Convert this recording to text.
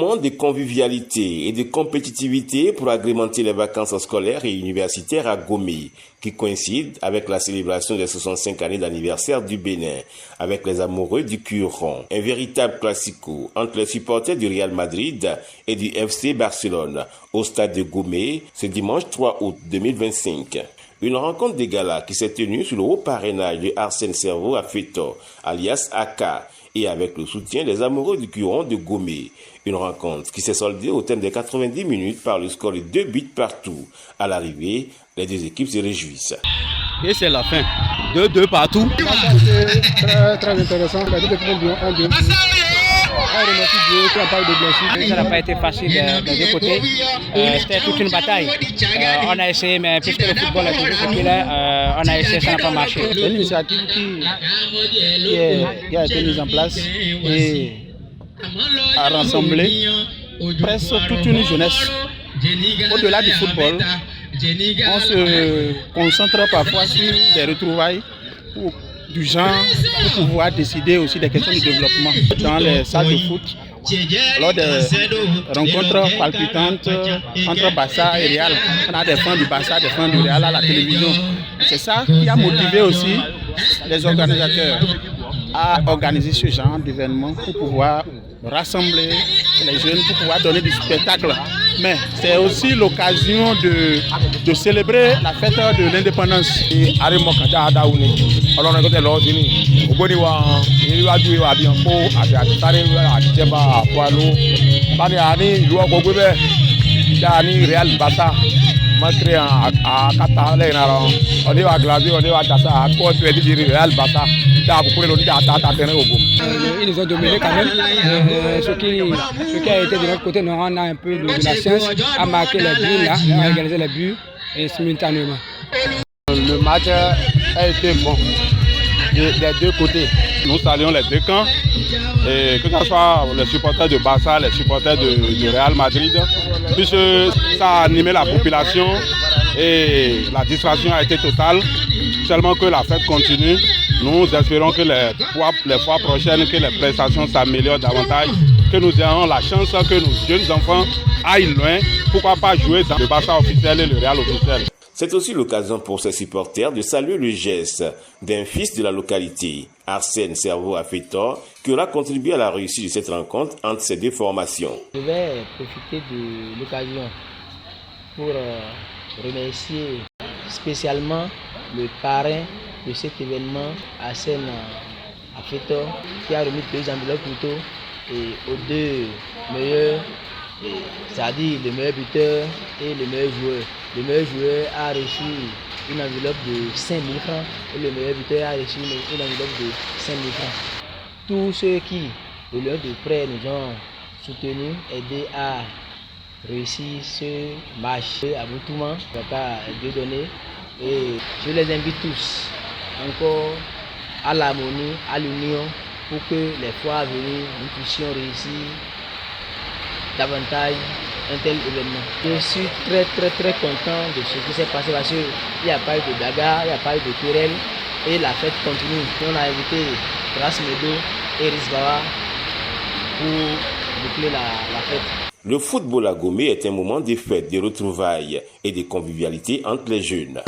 moment de convivialité et de compétitivité pour agrémenter les vacances scolaires et universitaires à Gomé, qui coïncide avec la célébration des 65 années d'anniversaire du Bénin, avec les amoureux du Curon. Un véritable classico entre les supporters du Real Madrid et du FC Barcelone au stade de Gomé ce dimanche 3 août 2025. Une rencontre de gala qui s'est tenue sous le haut parrainage de Arsène Servo à Fétor, alias Aka, et avec le soutien des amoureux du Curon de Gomé. Une rencontre qui s'est soldée au terme des 90 minutes par le score de 2 buts partout. À l'arrivée, les deux équipes se réjouissent. Et c'est la fin. 2-2 partout. C'est très intéressant. Les deux équipes ont bien. On remercie Dieu qu'il n'y a pas eu de blessures. Ça n'a pas été facile des deux côtés. C'était toute une bataille. On a essayé, mais puisque le football est toujours populaire, on a essayé, ça n'a pas marché. C'est une initiative qui a été mise en place et a rassemblé presque toute une jeunesse. Au-delà du football, on se concentre parfois sur des retrouvailles du genre pour pouvoir décider aussi des questions de développement dans les salles de foot. Lors des rencontres palpitantes entre Barça et Real, on a des fans du Barça, des fans du Real à la télévision. C'est ça qui a motivé aussi les organisateurs à organiser ce genre d'événement pour pouvoir rassembler les jeunes, pour pouvoir donner du spectacle. Mais c'est aussi l'occasion de célébrer la fête de l'indépendance. Ils nous ont dominé quand même. Ce qui a été de notre côté, nous on a un peu de la science à marquer les buts là, à égaliser les buts et simultanément. Le match a été bon des deux côtés. Nous saluons les deux camps, et que ce soit les supporters de Barça, les supporters du Real Madrid, puisque ça a animé la population et la distraction a été totale. Seulement que la fête continue. Nous espérons que les fois prochaines, que les prestations s'améliorent davantage, que nous ayons la chance que nos jeunes enfants aillent loin. Pourquoi pas jouer dans le Barça officiel et le Real officiel. C'est aussi l'occasion pour ses supporters de saluer le geste d'un fils de la localité, Arsène Servo à Fétor, qui aura contribué à la réussite de cette rencontre entre ces deux formations. Je vais profiter de l'occasion pour remercier spécialement le parrain de cet événement, Arsène à Fétor, qui a remis 2 enveloppes plutôt et aux 2 meilleurs, c'est-à-dire le meilleur buteur et le meilleur joueur. Le meilleur joueur a reçu une enveloppe de 5 000 francs et le meilleur buteur a reçu une enveloppe de 5 000 francs. Tous ceux qui, de leur de près, nous ont soutenus, aidés à réussir ce match aboutement, à Dieu donné. Et je les invite tous encore à l'harmonie, à l'union, pour que les fois à venir, nous puissions réussir davantage un tel événement. Je suis très content de ce qui s'est passé parce qu'il n'y a pas eu de bagarre, il n'y a pas eu de querelle et la fête continue. On a invité Ras Medo et Rizbawa pour boucler la fête. Le football à Gomé est un moment de fête, de retrouvailles et de convivialité entre les jeunes.